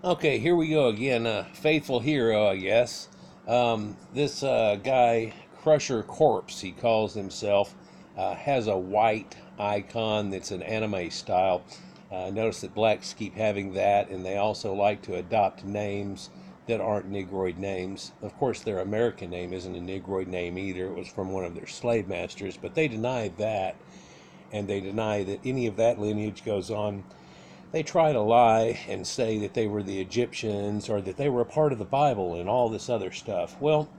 Okay, here we go again. Faithful hero, I guess. This guy, Crusher Corpse, he calls himself, has a white icon that's an anime style. Notice that blacks keep having that, and they also like to adopt names that aren't Negroid names. Of course, their American name isn't a Negroid name either. It was from one of their slave masters, but they deny that, and they deny that any of that lineage goes on. They try to lie and say that they were the Egyptians or that they were a part of the Bible and all this other stuff. Well,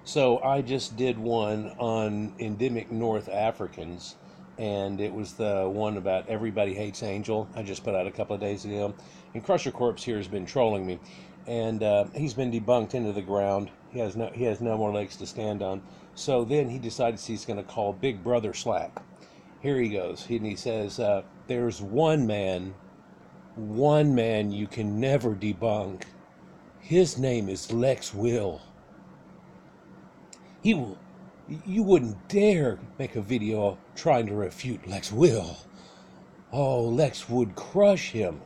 so I just did one on endemic North Africans, and it was the one about Everybody Hates Angel. I just put out a couple of days ago. And Crusher Corpse here has been trolling me, and he's been debunked into the ground. He has no more legs to stand on. So then he decides he's going to call Big Brother slack. Here he goes. He says, there's one man you can never debunk. His name is Lex Will. He will. You wouldn't dare make a video trying to refute Lex Will. Oh, Lex would crush him.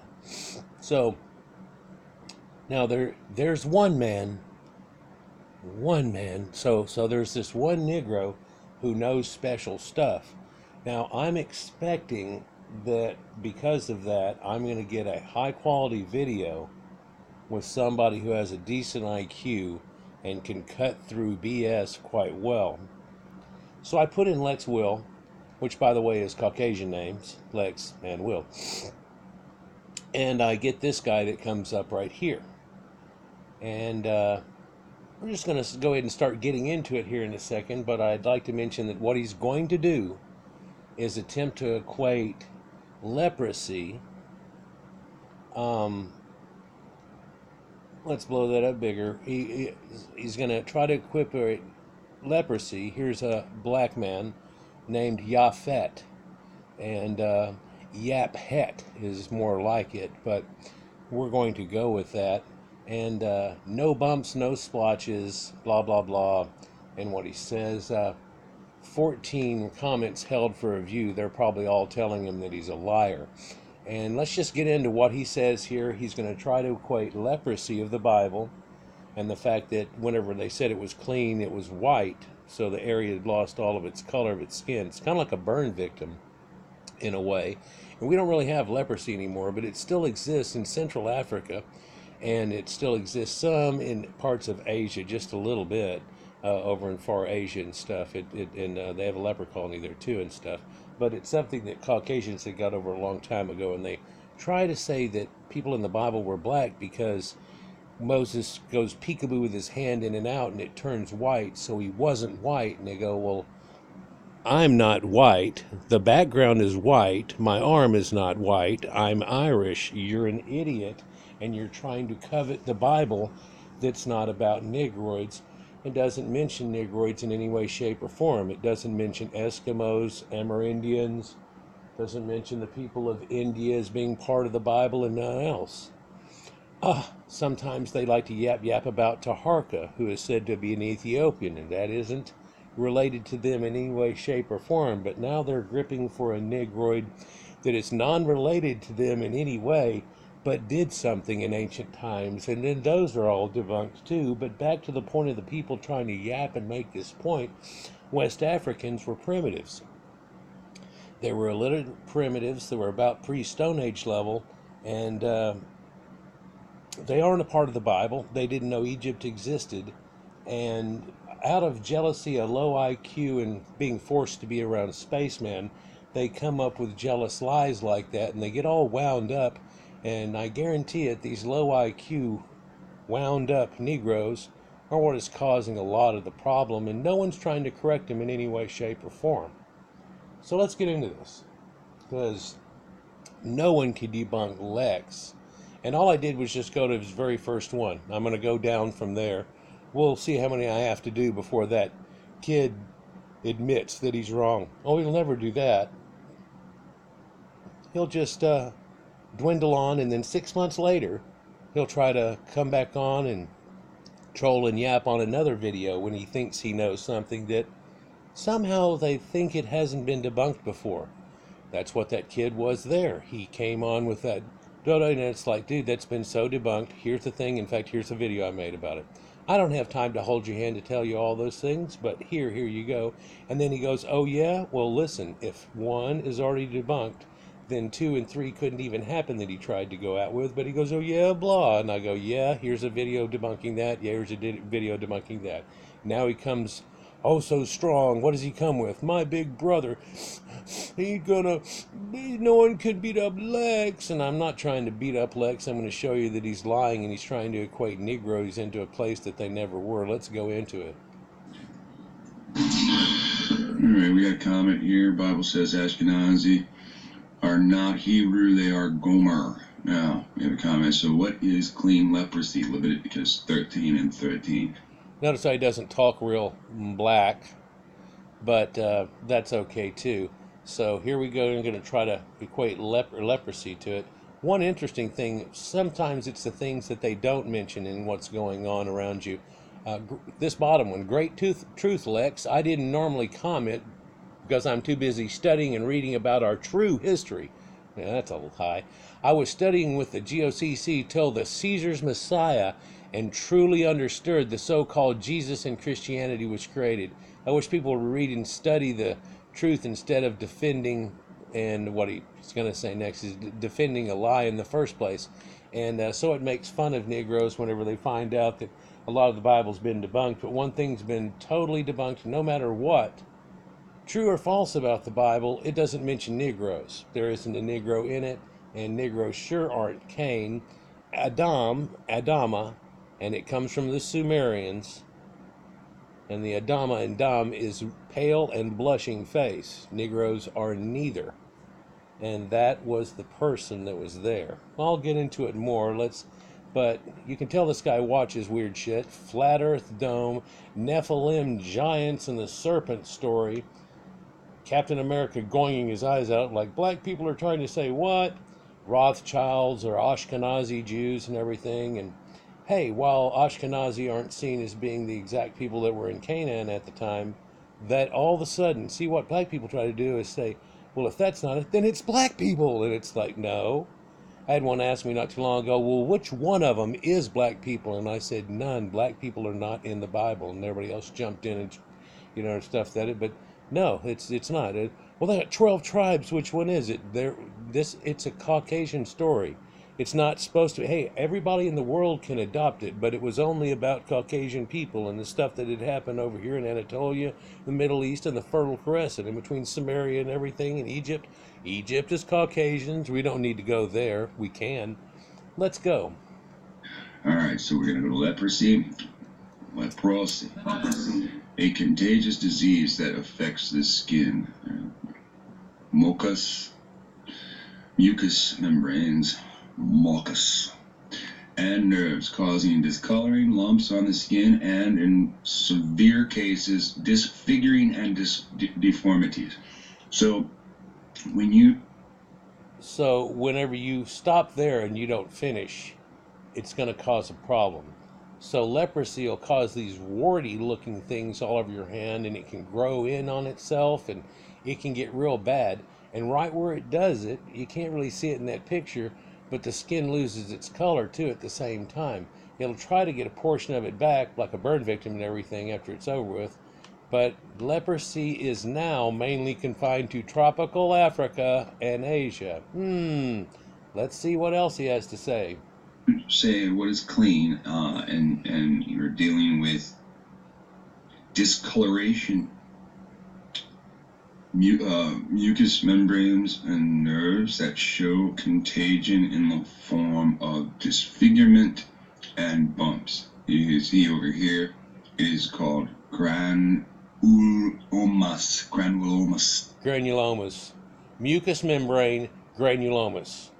So now there's one man. So there's this one Negro who knows special stuff. Now I'm expecting that because of that, I'm going to get a high quality video with somebody who has a decent IQ and can cut through BS quite well. So I put in Lex Will, which by the way is Caucasian names, Lex and Will. And I get this guy that comes up right here. And we're just going to go ahead and start getting into it here in a second, but I'd like to mention that what he's going to do is attempt to equate leprosy. Let's blow that up bigger. He's going to try to equate leprosy. Here's a black man named Yaphet, and Yaphet is more like it, but we're going to go with that. And no bumps, no splotches, blah, blah, blah. And what he says, 14 comments held for review. They're probably all telling him that he's a liar. And let's just get into what he says here. He's going to try to equate leprosy of the Bible and the fact that whenever they said it was clean, it was white, so the area had lost all of its color of its skin. It's kind of like a burn victim in a way. And we don't really have leprosy anymore, but it still exists in Central Africa, and it still exists some in parts of Asia, just a little bit. Over in far Asia and stuff, and they have a leper colony there too and stuff. But it's something that Caucasians had got over a long time ago, and they try to say that people in the Bible were black because Moses goes peekaboo with his hand in and out, and it turns white, so he wasn't white. And they go, well, I'm not white. The background is white. My arm is not white. I'm Irish. You're an idiot, and you're trying to covet the Bible that's not about Negroids. It doesn't mention Negroids in any way, shape, or form. It doesn't mention Eskimos, Amerindians. Doesn't mention the people of India as being part of the Bible and nothing else. Sometimes they like to yap about Taharka, who is said to be an Ethiopian, and that isn't related to them in any way, shape, or form. But now they're gripping for a Negroid that is non-related to them in any way, but did something in ancient times, and then those are all debunked too. But back to the point of the people trying to yap and make this point, West Africans were primitives. They were illiterate primitives that were about pre-Stone Age level, and they aren't a part of the Bible. They didn't know Egypt existed, and out of jealousy, a low IQ, and being forced to be around spacemen, they come up with jealous lies like that, and they get all wound up. And I guarantee it, these low IQ, wound up Negroes are what is causing a lot of the problem, and no one's trying to correct them in any way, shape, or form. So let's get into this, because no one can debunk Lex. And all I did was just go to his very first one. I'm going to go down from there. We'll see how many I have to do before that kid admits that he's wrong. Oh, he'll never do that. He'll just dwindle on, and then 6 months later he'll try to come back on and troll and yap on another video when he thinks he knows something that somehow they think it hasn't been debunked before. That's what that kid was there. He came on with that And it's like, dude, that's been so debunked. Here's the thing. In fact, here's a video I made about it. I don't have time to hold your hand to tell you all those things, but here you go. And then he goes, oh, yeah? Well, listen, if one is already debunked, then 2 and 3 couldn't even happen that he tried to go out with. But he goes, oh, yeah, blah. And I go, yeah, here's a video debunking that. Yeah, here's a video debunking that. Now he comes, oh, so strong. What does he come with? My big brother. No one could beat up Lex. And I'm not trying to beat up Lex. I'm going to show you that he's lying and he's trying to equate Negroes into a place that they never were. Let's go into it. All right, we got a comment here. Bible says Ashkenazi are not Hebrew, they are Gomer. Now, we have a comment. So what is clean leprosy? Leviticus 13 and 13. Notice how he doesn't talk real black, but that's okay too. So here we go. I'm going to try to equate leprosy to it. One interesting thing, sometimes it's the things that they don't mention in what's going on around you. This bottom one, great truth, Lex. I didn't normally comment because I'm too busy studying and reading about our true history. Yeah, that's a lie. I was studying with the GOCC till the Caesar's Messiah and truly understood the so-called Jesus and Christianity was created. I wish people would read and study the truth instead of defending, and what he's going to say next is defending a lie in the first place. And so it makes fun of Negroes whenever they find out that a lot of the Bible's been debunked. But one thing's been totally debunked, no matter what, true or false about the Bible, it doesn't mention Negroes. There isn't a Negro in it, and Negroes sure aren't Cain, Adama, and it comes from the Sumerians. And the Adama and Dam is pale and blushing face. Negroes are neither. And that was the person that was there. I'll get into it more. But you can tell this guy watches weird shit. Flat Earth Dome, Nephilim giants, and the serpent story. Captain America goinging his eyes out like black people are trying to say what? Rothschilds or Ashkenazi Jews and everything. And hey, while Ashkenazi aren't seen as being the exact people that were in Canaan at the time, that all of a sudden, see what black people try to do is say, well, if that's not it, then it's black people. And it's like, no. I had one ask me not too long ago, well, which one of them is black people? And I said, none. Black people are not in the Bible. And everybody else jumped in and, stuff that it. But no, it's not. Well, they got 12 tribes. Which one is it? It's a Caucasian story. It's not supposed to. Hey, everybody in the world can adopt it, but it was only about Caucasian people and the stuff that had happened over here in Anatolia, the Middle East, and the Fertile Crescent, in between Samaria and everything, in Egypt. Egypt is Caucasians. We don't need to go there. We can. Let's go. All right, so we're going to go to leprosy. Leprosy. A contagious disease that affects the skin. Mucus membranes, mucus, and nerves, causing discoloring, lumps on the skin, and in severe cases, disfiguring and deformities. So whenever you stop there and you don't finish, it's going to cause a problem. So leprosy will cause these warty looking things all over your hand, and it can grow in on itself, and it can get real bad. And right where it does it, you can't really see it in that picture, but the skin loses its color too at the same time. It'll try to get a portion of it back, like a burn victim and everything, after it's over with. But leprosy is now mainly confined to tropical Africa and Asia. Let's see what else he has to say. Say what is clean, and you're dealing with discoloration, mucous membranes and nerves that show contagion in the form of disfigurement and bumps. You can see over here it is called Granulomas. Mucous membrane granulomas.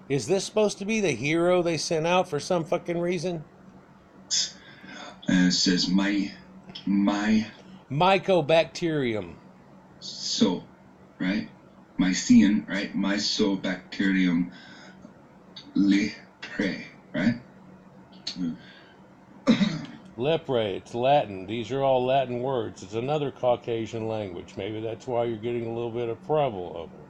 Is this supposed to be the hero they sent out for some fucking reason? And it says Mycobacterium. So, right? Mycin, right? Mycobacterium leprae, right? Leprae, it's Latin. These are all Latin words. It's another Caucasian language. Maybe that's why you're getting a little bit of trouble over it.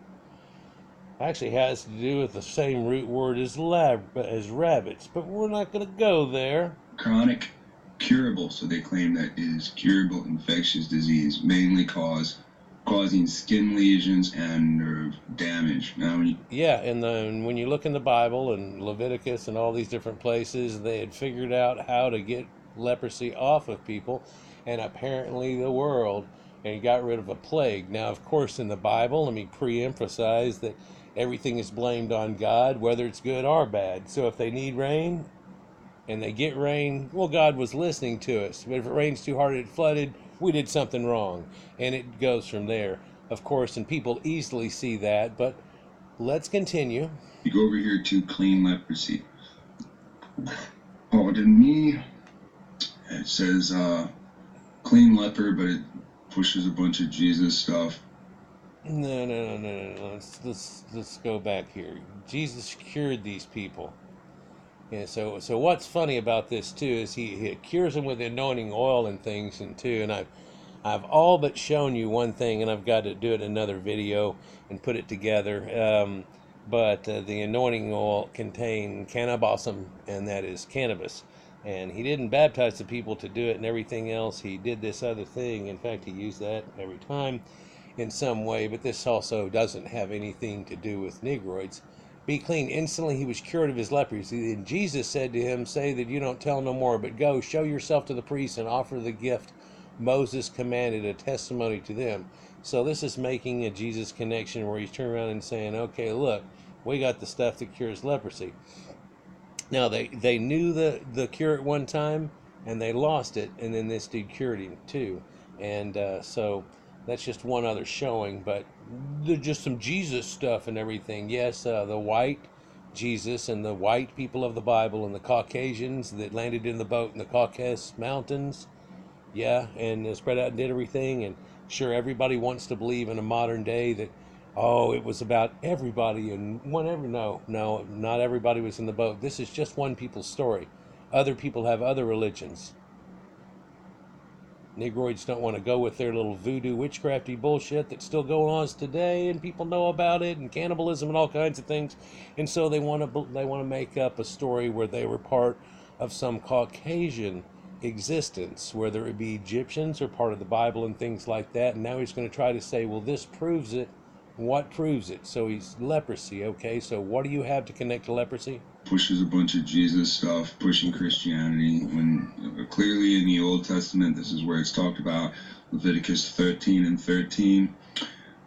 Actually has to do with the same root word as as rabbits, but we're not going to go there. Chronic curable, so they claim that it is curable infectious disease, mainly causing skin lesions and nerve damage. Now, Yeah, and then when you look in the Bible and Leviticus and all these different places, they had figured out how to get leprosy off of people, and apparently the world, and got rid of a plague. Now, of course, in the Bible, let me pre-emphasize that everything is blamed on God, whether it's good or bad. So if they need rain and they get rain, well, God was listening to us. But if it rains too hard and it flooded, we did something wrong, and it goes from there. Of course, and people easily see that, but let's continue. you go over here to clean leprosy. Pardon me. It says clean leper, but it pushes a bunch of Jesus stuff. No. Let's go back here. Jesus cured these people. And so what's funny about this too is he cures them with the anointing oil and things and too. And I've all but shown you one thing, and I've got to do it in another video and put it together. But the anointing oil contained cannabis, and that is cannabis. And he didn't baptize the people to do it and everything else. He did this other thing. In fact, he used that every time in some way. But this also doesn't have anything to do with Negroids. Be clean. Instantly he was cured of his leprosy. And Jesus said to him, say that you don't tell no more, but go, show yourself to the priest and offer the gift Moses commanded, a testimony to them. So this is making a Jesus connection where he's turning around and saying, okay, look, we got the stuff that cures leprosy. Now they knew the cure at one time and they lost it, and then this dude cured him too. And so that's just one other showing, but there's just some Jesus stuff and everything. Yes, the white Jesus and the white people of the Bible and the Caucasians that landed in the boat in the Caucasus Mountains. Yeah, and spread out and did everything. And sure, everybody wants to believe in a modern day that, oh, it was about everybody and whatever. No, not everybody was in the boat. This is just one people's story. Other people have other religions. Negroids don't want to go with their little voodoo witchcrafty bullshit that's still going on today, and people know about it, and cannibalism and all kinds of things. And so they want to make up a story where they were part of some Caucasian existence, whether it be Egyptians or part of the Bible and things like that. And now he's going to try to say, well, this proves it. What proves it? So he's leprosy. Okay, so what do you have to connect to leprosy? Pushes a bunch of Jesus stuff, pushing Christianity, when clearly in the Old Testament, this is where it's talked about, Leviticus 13 and 13.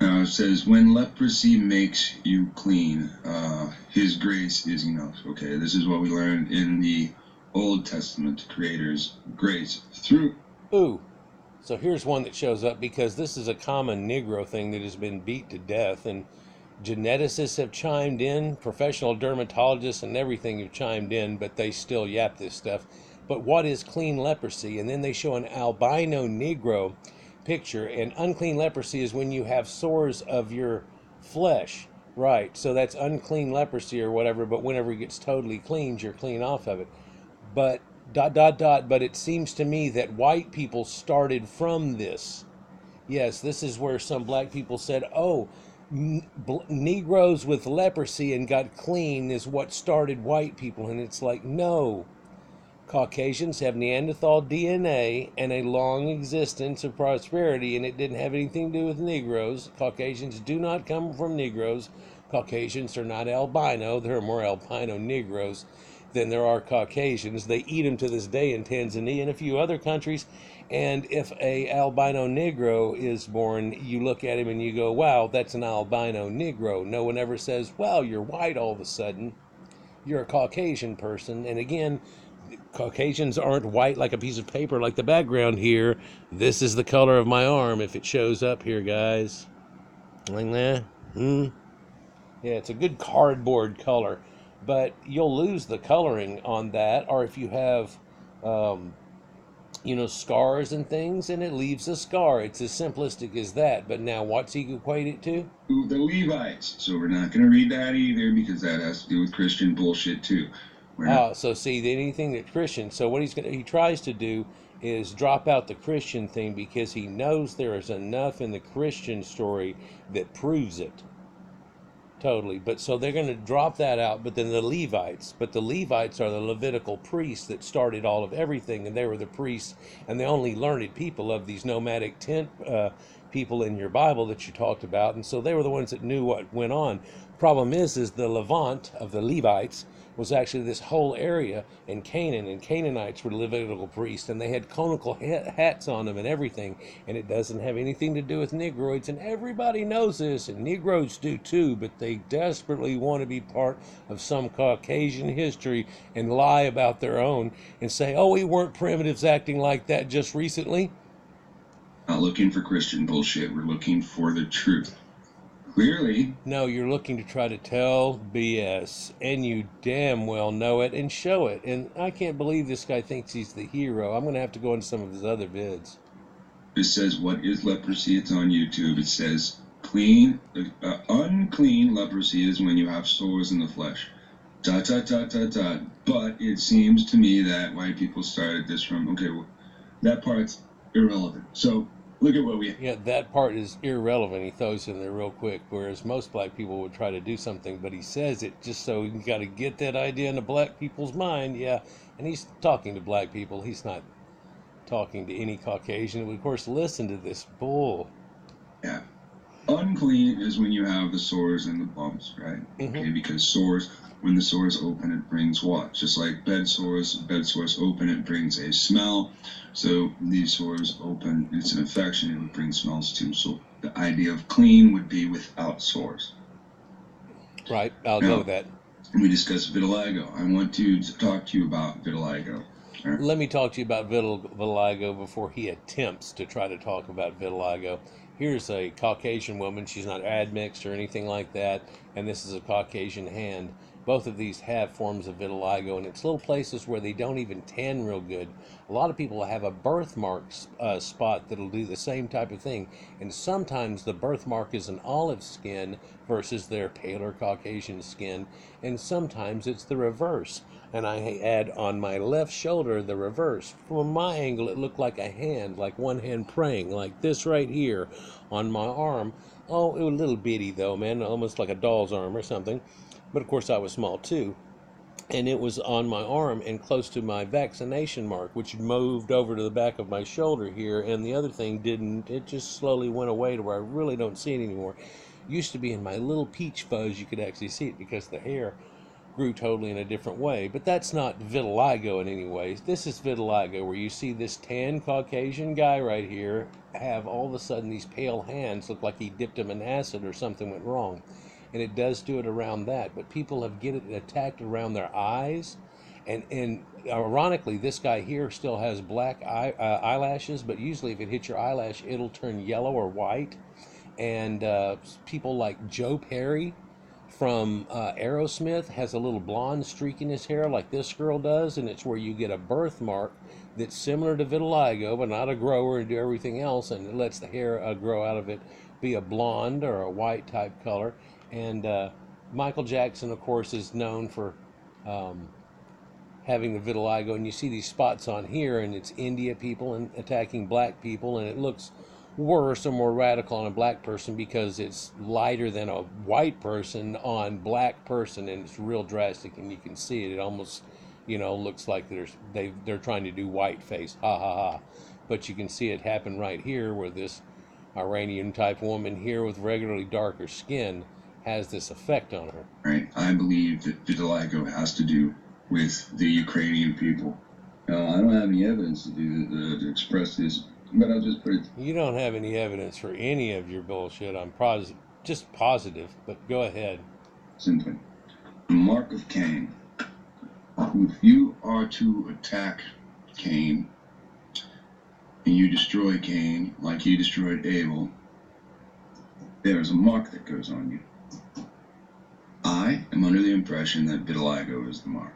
It says, when leprosy makes you clean, his grace is enough. Okay, this is what we learned in the Old Testament, Creator's grace through. Ooh, so here's one that shows up because this is a common Negro thing that has been beat to death, and geneticists have chimed in, professional dermatologists and everything have chimed in, but they still yap this stuff. But what is clean leprosy? And then they show an albino Negro picture, and unclean leprosy is when you have sores of your flesh. Right, so that's unclean leprosy or whatever, but whenever it gets totally cleansed, you're clean off of it. But but it seems to me that white people started from this. Yes, this is where some black people said, oh, Negroes with leprosy and got clean is what started white people. And it's like, no. Caucasians have Neanderthal DNA and a long existence of prosperity, and it didn't have anything to do with Negroes. Caucasians do not come from Negroes. Caucasians are not albino. There are more albino Negroes than there are Caucasians. They eat them to this day in Tanzania and a few other countries. And if a albino Negro is born, you look at him and you go, wow, that's an albino Negro. No one ever says, well, you're white all of a sudden. You're a Caucasian person. And again, Caucasians aren't white like a piece of paper like the background here. This is the color of my arm if it shows up here, guys. Like that. Yeah, it's a good cardboard color, but you'll lose the coloring on that. Or if you have, scars and things, and it leaves a scar. It's as simplistic as that. But now, what's he equate it to? The Levites. So we're not going to read that either because that has to do with Christian bullshit too. So see, anything that Christian. So what he tries to do is drop out the Christian thing because he knows there is enough in the Christian story that proves it. Totally. But so they're going to drop that out. But then the Levites are the Levitical priests that started all of everything. And they were the priests and the only learned people of these nomadic tent people in your Bible that you talked about. And so they were the ones that knew what went on. Problem is the Levant of the Levites was actually this whole area in Canaan, and Canaanites were Levitical priests, and they had conical hats on them and everything, and it doesn't have anything to do with Negroids, and everybody knows this, and Negroids do too, but they desperately want to be part of some Caucasian history and lie about their own and say, oh, we weren't primitives acting like that just recently. Not looking for Christian bullshit. We're looking for the truth. Clearly. No, you're looking to try to tell BS, and you damn well know it and show it. And I can't believe this guy thinks he's the hero. I'm going to have to go into some of his other vids. It says, what is leprosy? It's on YouTube. It says, unclean leprosy is when you have sores in the flesh. ... But it seems to me that white people started this from, okay, well, that part's irrelevant. So look at what we... Yeah, that part is irrelevant. He throws in there real quick, whereas most black people would try to do something, but he says it just so you got to get that idea into black people's mind. Yeah, and he's talking to black people. He's not talking to any Caucasian. We, of course, listen to this bull. Yeah. Unclean is when you have the sores and the bumps, right? Mm-hmm. Okay, because sores, when the sores open, it brings what? Just like bed sores open, it brings a smell. So these sores open, it's an infection, it would bring smells too. So the idea of clean would be without sores. Right, I'll go with that. We discussed vitiligo. I want to talk to you about vitiligo. Right. Let me talk to you about vitiligo before he attempts to try to talk about vitiligo. Here's a Caucasian woman. She's not admixed or anything like that. And this is a Caucasian hand. Both of these have forms of vitiligo, and it's little places where they don't even tan real good. A lot of people have a birthmark spot that'll do the same type of thing. And sometimes the birthmark is an olive skin versus their paler Caucasian skin. And sometimes it's the reverse. And I had on my left shoulder the reverse. From my angle, it looked like a hand, like one hand praying, like this right here on my arm. Oh, it was a little bitty though, man, almost like a doll's arm or something. But of course I was small too. And it was on my arm and close to my vaccination mark, which moved over to the back of my shoulder here. And the other thing didn't. It just slowly went away to where I really don't see it anymore. Used to be in my little peach fuzz, you could actually see it because the hair grew totally in a different way. But that's not vitiligo in any way. This is vitiligo, where you see this tan Caucasian guy right here have all of a sudden these pale hands look like he dipped them in acid or something went wrong. And it does do it around that. But people have get it attacked around their eyes. And ironically, this guy here still has black eyelashes, but usually if it hits your eyelash, it'll turn yellow or white. And people like Joe Perry from Aerosmith has a little blonde streak in his hair like this girl does, and it's where you get a birthmark that's similar to vitiligo, but not a grower and do everything else, and it lets the hair grow out of it be a blonde or a white type color. And Michael Jackson, of course, is known for having the vitiligo, and you see these spots on here, and it's India people and attacking black people, and it looks worse or more radical on a black person because it's lighter than a white person on black person, and it's real drastic, and you can see it. It almost, looks like they're trying to do white face, ha ha ha. But you can see it happen right here, where this Iranian type woman here with regularly darker skin has this effect on her. Right. I believe that vitiligo has to do with the Ukrainian people. I don't have any evidence to express this, but I'll just put it. You don't have any evidence for any of your bullshit. I'm just positive, but go ahead. Simply, the mark of Cain. If you are to attack Cain and you destroy Cain like you destroyed Abel, there's a mark that goes on you. I am under the impression that vitiligo is the mark.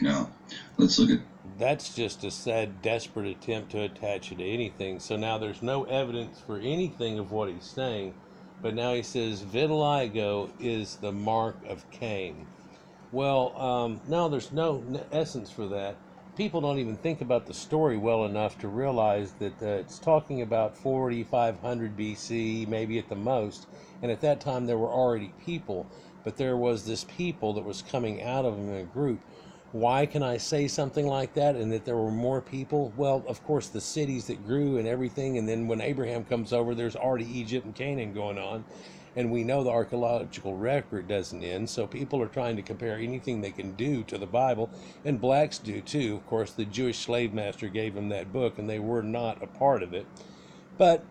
Now, let's look at... That's just a sad, desperate attempt to attach it to anything. So now there's no evidence for anything of what he's saying. But now he says vitiligo is the mark of Cain. Well, no, there's no essence for that. People don't even think about the story well enough to realize that it's talking about 4,500 BC, maybe at the most. And at that time there were already people. but there was this people that was coming out of them in a group. Why can I say something like that, and that there were more people? Well, of course, the cities that grew and everything, and then when Abraham comes over, there's already Egypt and Canaan going on, and we know the archaeological record doesn't end, so people are trying to compare anything they can do to the Bible, and blacks do too. Of course, the Jewish slave master gave them that book, and they were not a part of it. But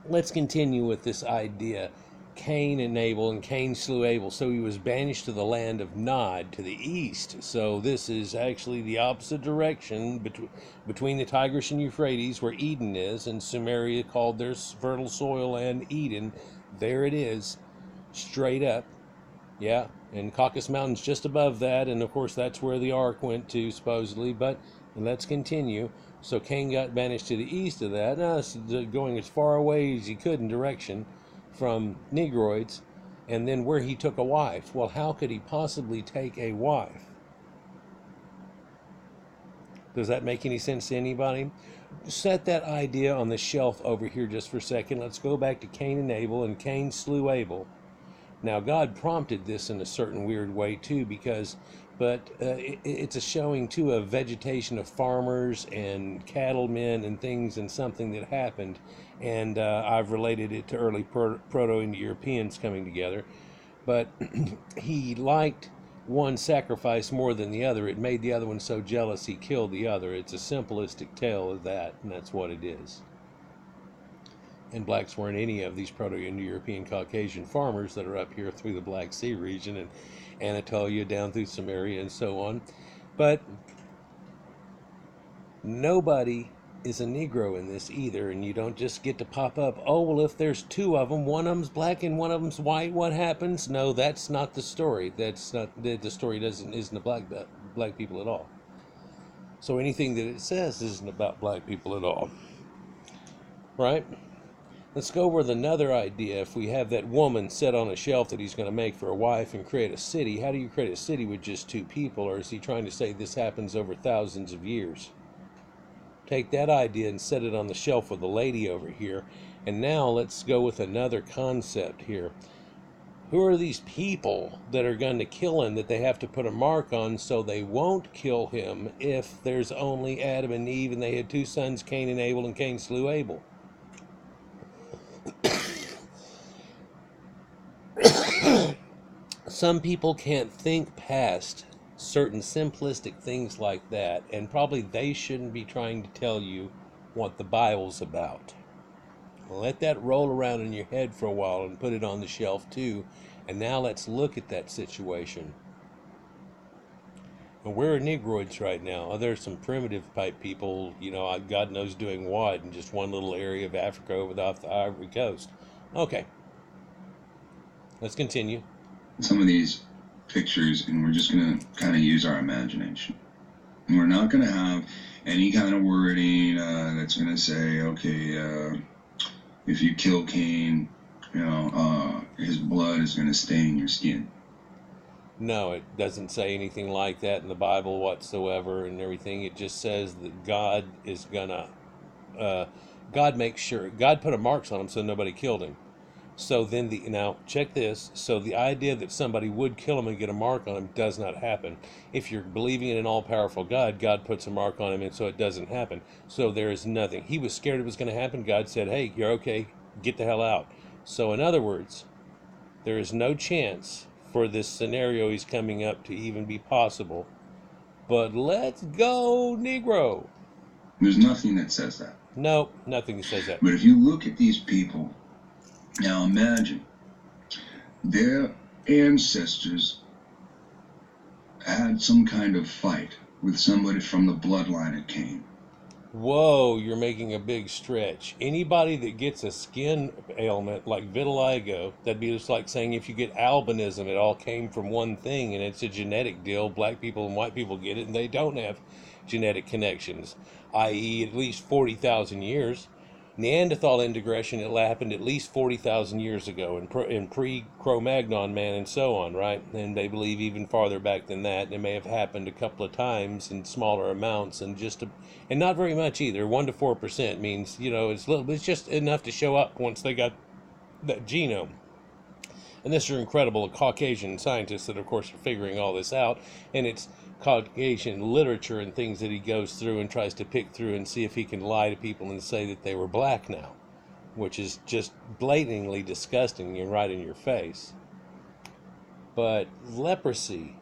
let's continue with this idea. Cain and Abel, and Cain slew Abel. So he was banished to the land of Nod, to the east. So this is actually the opposite direction between the Tigris and Euphrates, where Eden is, and Sumeria called their fertile soil and Eden. There it is, straight up. Yeah, and Caucasus Mountains just above that, and of course that's where the ark went to, supposedly. But let's continue. So Cain got banished to the east of that, going as far away as he could in direction from Negroids, and then where he took a wife. Well, how could he possibly take a wife? Does that make any sense to anybody? Set that idea on the shelf over here just for a second. Let's go back to Cain and Abel, and Cain slew Abel. Now, God prompted this in a certain weird way too, it's a showing too of vegetation of farmers and cattlemen and things, and something that happened, and I've related it to early Proto-Indo-Europeans coming together. But he liked one sacrifice more than the other. It made the other one so jealous he killed the other. It's a simplistic tale of that, and that's what it is. And blacks weren't any of these Proto-Indo-European Caucasian farmers that are up here through the Black Sea region and Anatolia down through Samaria and so on. But nobody is a Negro in this either, and you don't just get to pop up, oh, well, if there's two of them, one of them's black and one of them's white, what happens? No, that's not the story. That's not the story. Isn't about black people at all. So anything that it says isn't about black people at all, right? Let's go over with another idea. If we have that woman set on a shelf that he's going to make for a wife and create a city, how do you create a city with just two people? Or is he trying to say this happens over thousands of years? Take that idea and set it on the shelf with the lady over here. And now let's go with another concept here. Who are these people that are going to kill him that they have to put a mark on so they won't kill him if there's only Adam and Eve and they had two sons, Cain and Abel, and Cain slew Abel? Some people can't think past certain simplistic things like that, and probably they shouldn't be trying to tell you what the Bible's about. Let that roll around in your head for a while and put it on the shelf too. And now let's look at that situation. And where are Negroids right now? Oh, there's some primitive type people, God knows doing what, in just one little area of Africa over off the Ivory Coast. Okay, let's continue. Some of these pictures, and we're just going to kind of use our imagination. And we're not going to have any kind of wording that's going to say, okay, if you kill Cain, his blood is going to stain your skin. No, it doesn't say anything like that in the Bible whatsoever and everything. It just says that God is gonna, God makes sure, God put a marks on him so nobody killed him. So then now check this. So the idea that somebody would kill him and get a mark on him does not happen. If you're believing in an all-powerful God, God puts a mark on him, and so it doesn't happen. So there is nothing. He was scared it was going to happen. God said, hey, you're okay. Get the hell out. So in other words, there is no chance for this scenario he's coming up to even be possible. But let's go, Negro. There's nothing that says that. No, nothing says that. But if you look at these people, now imagine their ancestors had some kind of fight with somebody from the bloodline of Cain. Whoa, you're making a big stretch. Anybody that gets a skin ailment like vitiligo, that'd be just like saying if you get albinism, it all came from one thing and it's a genetic deal. Black people and white people get it and they don't have genetic connections, i.e. at least 40,000 years. Neanderthal integration, it happened at least 40,000 years ago in pre-Cro-Magnon man and so on, right? And they believe even farther back than that. It may have happened a couple of times in smaller amounts and and not very much either. 1 to 4% means, it's just enough to show up once they got that genome. And this is incredible Caucasian scientists that, of course, are figuring all this out. And it's Caucasian literature and things that he goes through and tries to pick through and see if he can lie to people and say that they were black now, which is just blatantly disgusting and right in your face. But leprosy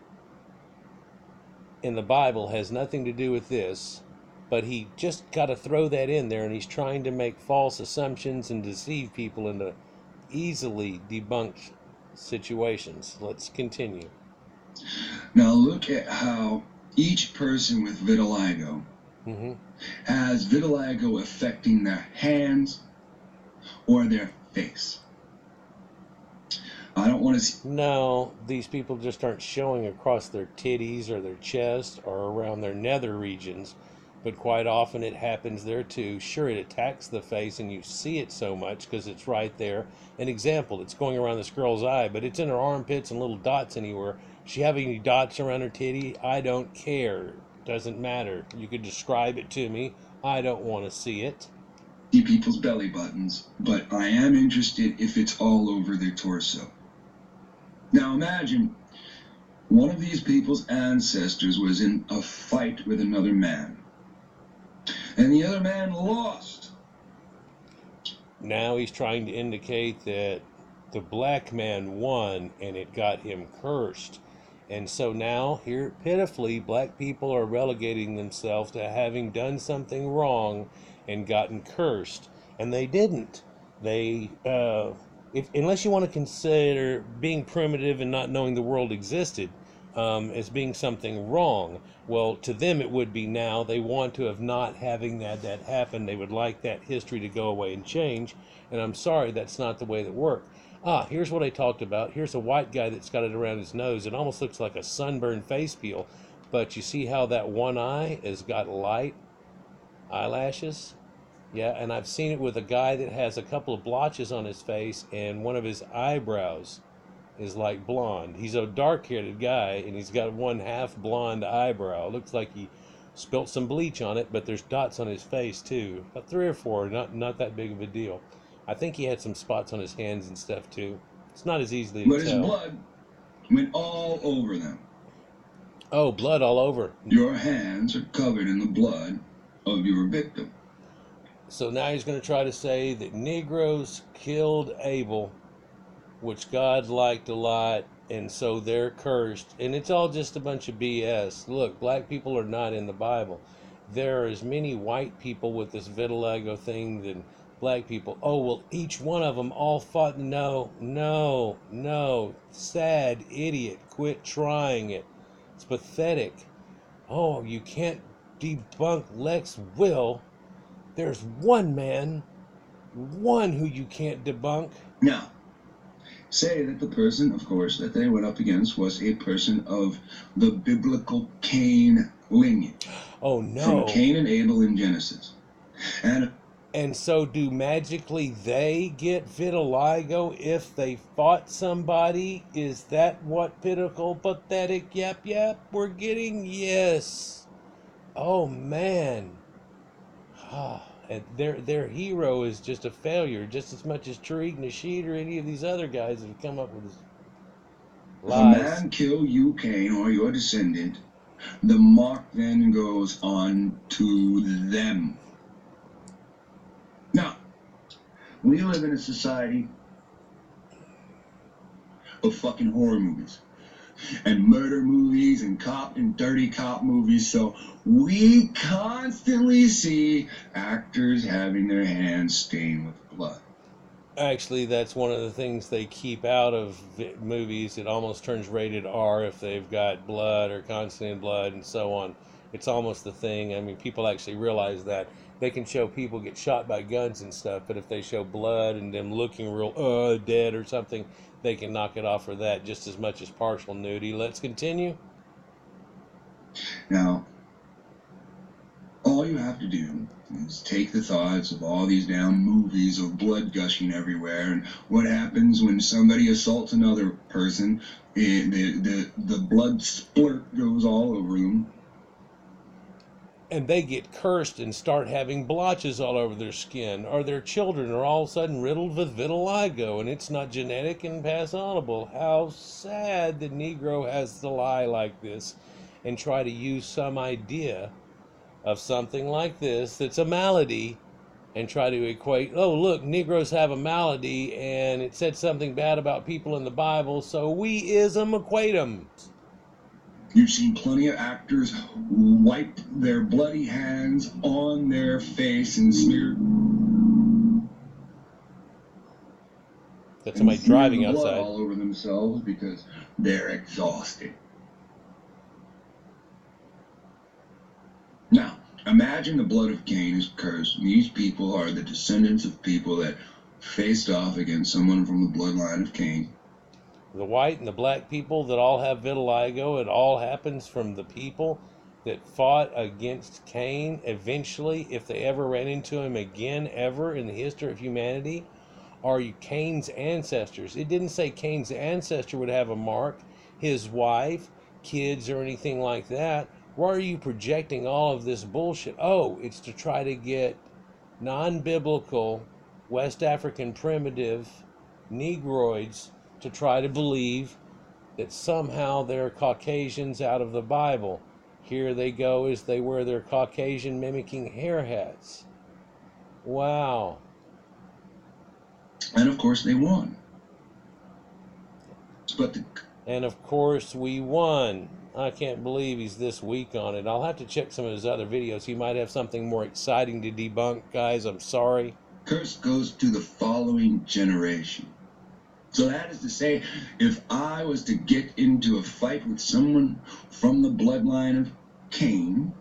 in the Bible has nothing to do with this, but he just got to throw that in there, and he's trying to make false assumptions and deceive people into easily debunked situations. Let's continue. Now look at how each person with vitiligo has vitiligo affecting their hands or their face. I don't want to see. No, these people just aren't showing across their titties or their chest or around their nether regions, but quite often it happens there too. Sure, it attacks the face and you see it so much because it's right there. An example, it's going around this girl's eye, but it's in her armpits and little dots anywhere. Does she have any dots around her titty? I don't care. Doesn't matter. You could describe it to me. I don't want to see it. See people's belly buttons, but I am interested if it's all over their torso. Now imagine one of these people's ancestors was in a fight with another man, and the other man lost. Now he's trying to indicate that the black man won and it got him cursed. And so now, here pitifully, black people are relegating themselves to having done something wrong and gotten cursed. And they didn't. They, unless you want to consider being primitive and not knowing the world existed as being something wrong, well, to them it would be now. They want to have not having that happen. They would like that history to go away and change. And I'm sorry, that's not the way that worked. Here's what I talked about. Here's a white guy that's got it around his nose. It almost looks like a sunburned face peel. But you see how that one eye has got light eyelashes? Yeah, and I've seen it with a guy that has a couple of blotches on his face and one of his eyebrows is like blonde. He's a dark-haired guy and he's got one half blonde eyebrow. It looks like he spilt some bleach on it, but there's dots on his face too. About 3 or 4, not that big of a deal. I think he had some spots on his hands and stuff too. It's not as easily to tell. But his blood went all over them. Oh, blood all over. Your hands are covered in the blood of your victim. So now he's going to try to say that Negroes killed Abel, which God liked a lot, and so they're cursed. And it's all just a bunch of BS. Look, black people are not in the Bible. There are as many white people with this vitiligo thing than black people. Oh, well, each one of them all fought. No. Sad idiot. Quit trying it. It's pathetic. Oh, you can't debunk Lex Will. There's one man, one who you can't debunk. Now, say that the person, of course, that they went up against was a person of the biblical Cain lineage. Oh, no. From Cain and Abel in Genesis. And so do magically they get vitiligo if they fought somebody? Is that what pitiful, pathetic, yap, we're getting? Yes. Oh, man. And their hero is just a failure, just as much as Tariq Nasheed or any of these other guys that have come up with lies. If a man kill you, Cain, or your descendant, the mark then goes on to them. Now, we live in a society of fucking horror movies and murder movies and cop and dirty cop movies, so we constantly see actors having their hands stained with blood. Actually, that's one of the things they keep out of movies. It almost turns rated R if they've got blood or constant in blood and so on. It's almost the thing. I mean, people actually realize that. They can show people get shot by guns and stuff, but if they show blood and them looking real dead or something, they can knock it off for that just as much as partial nudity. Let's continue. Now, all you have to do is take the thoughts of all these damn movies of blood gushing everywhere, and what happens when somebody assaults another person, the blood splurt goes all over them. and they get cursed and start having blotches all over their skin, or their children are all of a sudden riddled with vitiligo, and it's not genetic and pass onable. How sad the Negro has to lie like this and try to use some idea of something like this that's a malady and try to equate, oh, look, Negroes have a malady and it said something bad about people in the Bible, so we ism equate them. You've seen plenty of actors wipe their bloody hands on their face and smear. That's somebody driving the blood outside. all over themselves because they're exhausted. Now, imagine the blood of Cain is cursed. These people are the descendants of people that faced off against someone from the bloodline of Cain. The white and the black people that all have vitiligo, it all happens from the people that fought against Cain eventually, if they ever ran into him again, ever in the history of humanity, are you Cain's ancestors. It didn't say Cain's ancestor would have a mark, his wife, kids, or anything like that. Why are you projecting all of this bullshit? Oh, it's to try to get non-biblical West African primitive Negroids to try to believe that somehow they're Caucasians out of the Bible. Here they go as they wear their Caucasian mimicking hair hats. Wow. And of course they won. And of course we won. I can't believe he's this weak on it. I'll have to check some of his other videos. He might have something more exciting to debunk, guys. I'm sorry. Curse goes to the following generation. So that is to say, if I was to get into a fight with someone from the bloodline of Cain,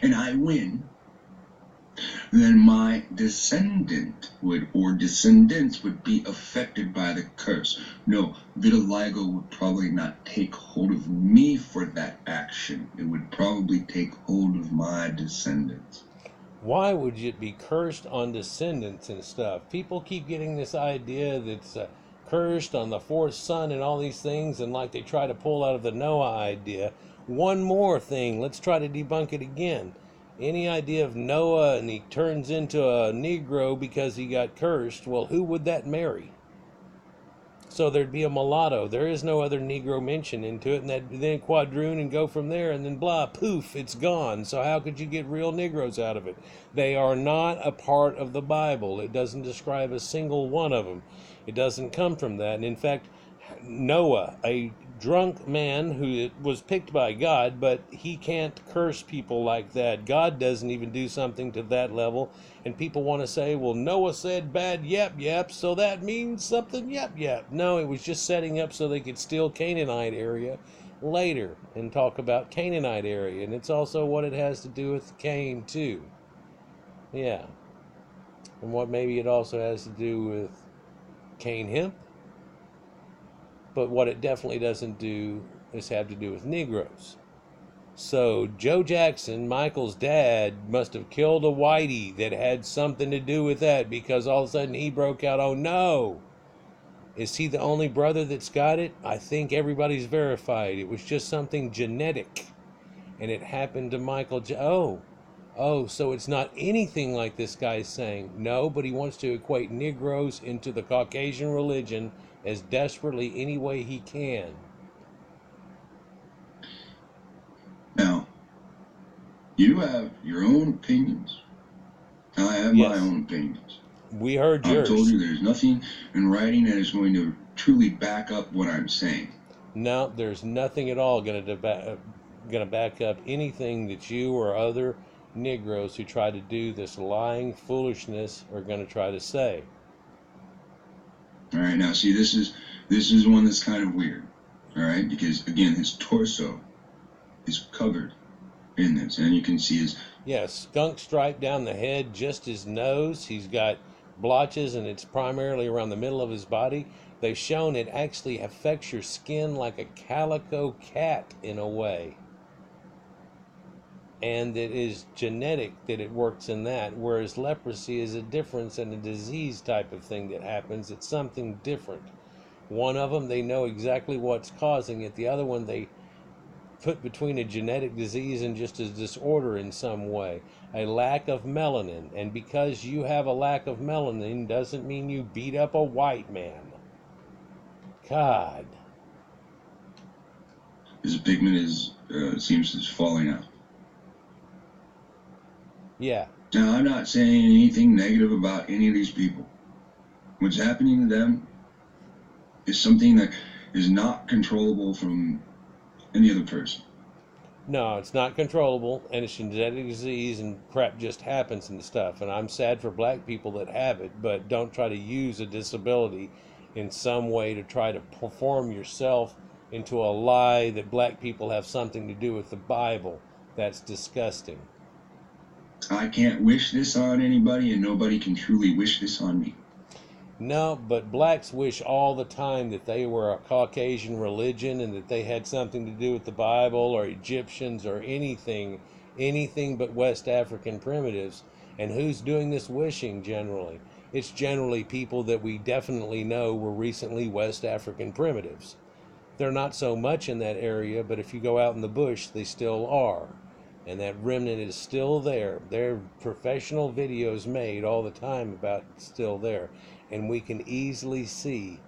and I win, then my descendant or descendants would be affected by the curse. No, vitiligo would probably not take hold of me for that action. It would probably take hold of my descendants. Why would it be cursed on descendants and stuff? People keep getting this idea that's cursed on the fourth son and all these things, and like they try to pull out of the Noah idea. One more thing, let's try to debunk it again. Any idea of Noah and he turns into a Negro because he got cursed, well, who would that marry? So there'd be a mulatto. There is no other Negro mention into it, and then quadroon and go from there, and then blah, poof, it's gone. So how could you get real Negroes out of it? They are not a part of the Bible. It doesn't describe a single one of them. It doesn't come from that. And in fact, Noah, a drunk man who was picked by God, but he can't curse people like that. God doesn't even do something to that level. And people want to say, well, Noah said bad yap, so that means something yap. No, it was just setting up so they could steal Canaanite area later and talk about Canaanite area. And it's also what it has to do with Cain, too. Yeah. And what maybe it also has to do with Cain hemp. But what it definitely doesn't do is have to do with Negroes. So Joe Jackson, Michael's dad, must have killed a whitey that had something to do with that, because all of a sudden he broke out, oh no. Is he the only brother that's got it? I think everybody's verified. It was just something genetic. And it happened to Michael. Oh, so it's not anything like this guy's saying. No, but he wants to equate Negroes into the Caucasian religion as desperately any way he can. Now, you have your own opinions. I have my own opinions. We heard yours. I've told you there's nothing in writing that is going to truly back up what I'm saying. No, there's nothing at all going to back up anything that you or other Negroes who try to do this lying foolishness are going to try to say. All right, now see, this is one that's kind of weird. All right, because again, his torso is covered in this, and you can see his skunk stripe down the head, just his nose. He's got blotches, and it's primarily around the middle of his body. They've shown it actually affects your skin like a calico cat in a way. And it is genetic that it works in that, whereas leprosy is a difference and a disease type of thing that happens. It's something different. One of them, they know exactly what's causing it. The other one, they put between a genetic disease and just a disorder in some way, a lack of melanin. And because you have a lack of melanin doesn't mean you beat up a white man. God. His pigment is seems to be falling out. Yeah. Now, I'm not saying anything negative about any of these people. What's happening to them is something that is not controllable from any other person. No, it's not controllable, and it's genetic disease, and crap just happens and stuff. And I'm sad for black people that have it, but don't try to use a disability in some way to try to perform yourself into a lie that black people have something to do with the Bible. That's disgusting. I can't wish this on anybody, and nobody can truly wish this on me. No, but blacks wish all the time that they were a Caucasian religion and that they had something to do with the Bible or Egyptians or anything but West African primitives. And who's doing this wishing generally? It's generally people that we definitely know were recently West African primitives. They're not so much in that area, but if you go out in the bush, they still are. And that remnant is still there. There are professional videos made all the time about still there. And we can easily see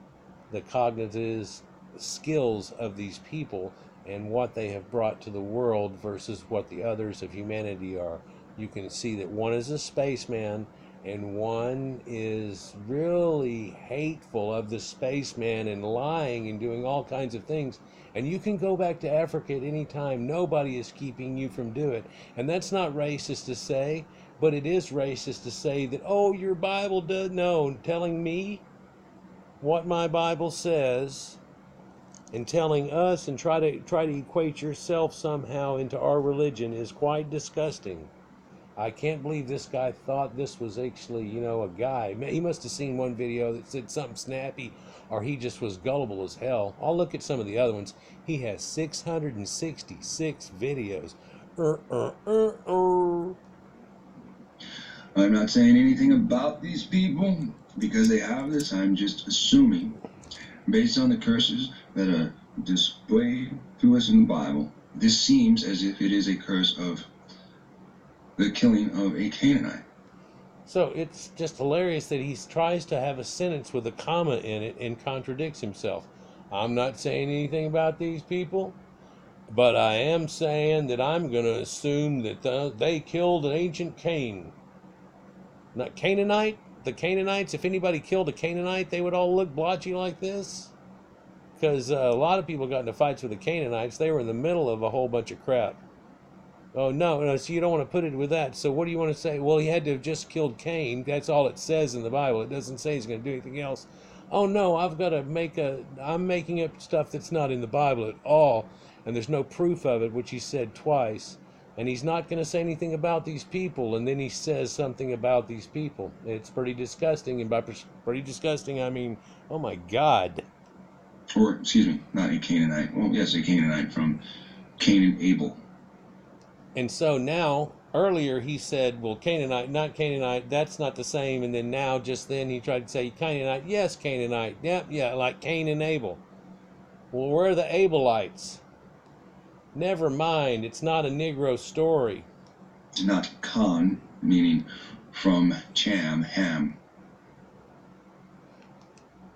the cognitive skills of these people and what they have brought to the world versus what the others of humanity are. You can see that one is a spaceman and one is really hateful of the spaceman and lying and doing all kinds of things. And you can go back to Africa at any time. Nobody is keeping you from doing it. And that's not racist to say, but it is racist to say that, oh, your Bible does no, telling me what my Bible says and telling us and try to equate yourself somehow into our religion is quite disgusting. I can't believe this guy thought this was actually, a guy. He must have seen one video that said something snappy, or he just was gullible as hell. I'll look at some of the other ones. He has 666 videos. I'm not saying anything about these people because they have this. I'm just assuming, based on the curses that are displayed to us in the Bible, this seems as if it is a curse of the killing of a Canaanite. So it's just hilarious that he tries to have a sentence with a comma in it and contradicts himself. I'm not saying anything about these people, but I am saying that I'm going to assume that they killed an ancient Cain. Not Canaanite? The Canaanites, if anybody killed a Canaanite, they would all look blotchy like this. Because a lot of people got into fights with the Canaanites. They were in the middle of a whole bunch of crap. Oh, no, so you don't want to put it with that. So what do you want to say? Well, he had to have just killed Cain. That's all it says in the Bible. It doesn't say he's going to do anything else. Oh, no, I'm making up stuff that's not in the Bible at all. And there's no proof of it, which he said twice. And he's not going to say anything about these people. And then he says something about these people. It's pretty disgusting. And by pretty disgusting, I mean, oh my God. Or, excuse me, not a Canaanite. Well, yes, a Canaanite from Cain and Abel. And so now, earlier he said, well, Canaanite, not Canaanite, that's not the same. And then now, just then, he tried to say Canaanite. Yes, Canaanite. Yep, yeah, like Cain and Abel. Well, where are the Abelites? Never mind, it's not a Negro story. Not Khan, meaning from Cham, Ham.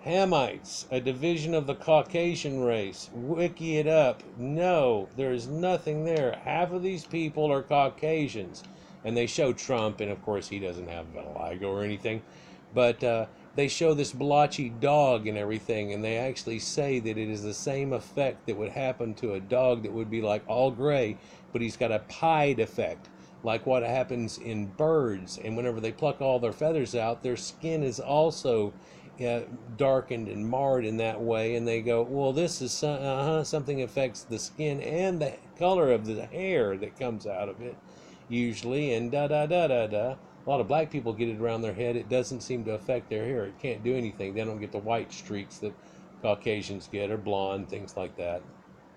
Hamites, a division of the Caucasian race. Wiki it up. No, there's nothing there. Half of these people are Caucasians. And they show Trump, and of course he doesn't have vitiligo or anything. But they show this blotchy dog and everything, and they actually say that it is the same effect that would happen to a dog that would be like all gray, but he's got a pied effect, like what happens in birds. And whenever they pluck all their feathers out, their skin is also darkened and marred in that way, and they go, well, this is something affects the skin and the color of the hair that comes out of it usually, and da da da da da. A lot of black people get it around their head. It doesn't seem to affect their hair. It can't do anything. They don't get the white streaks that Caucasians get, or blonde, things like that.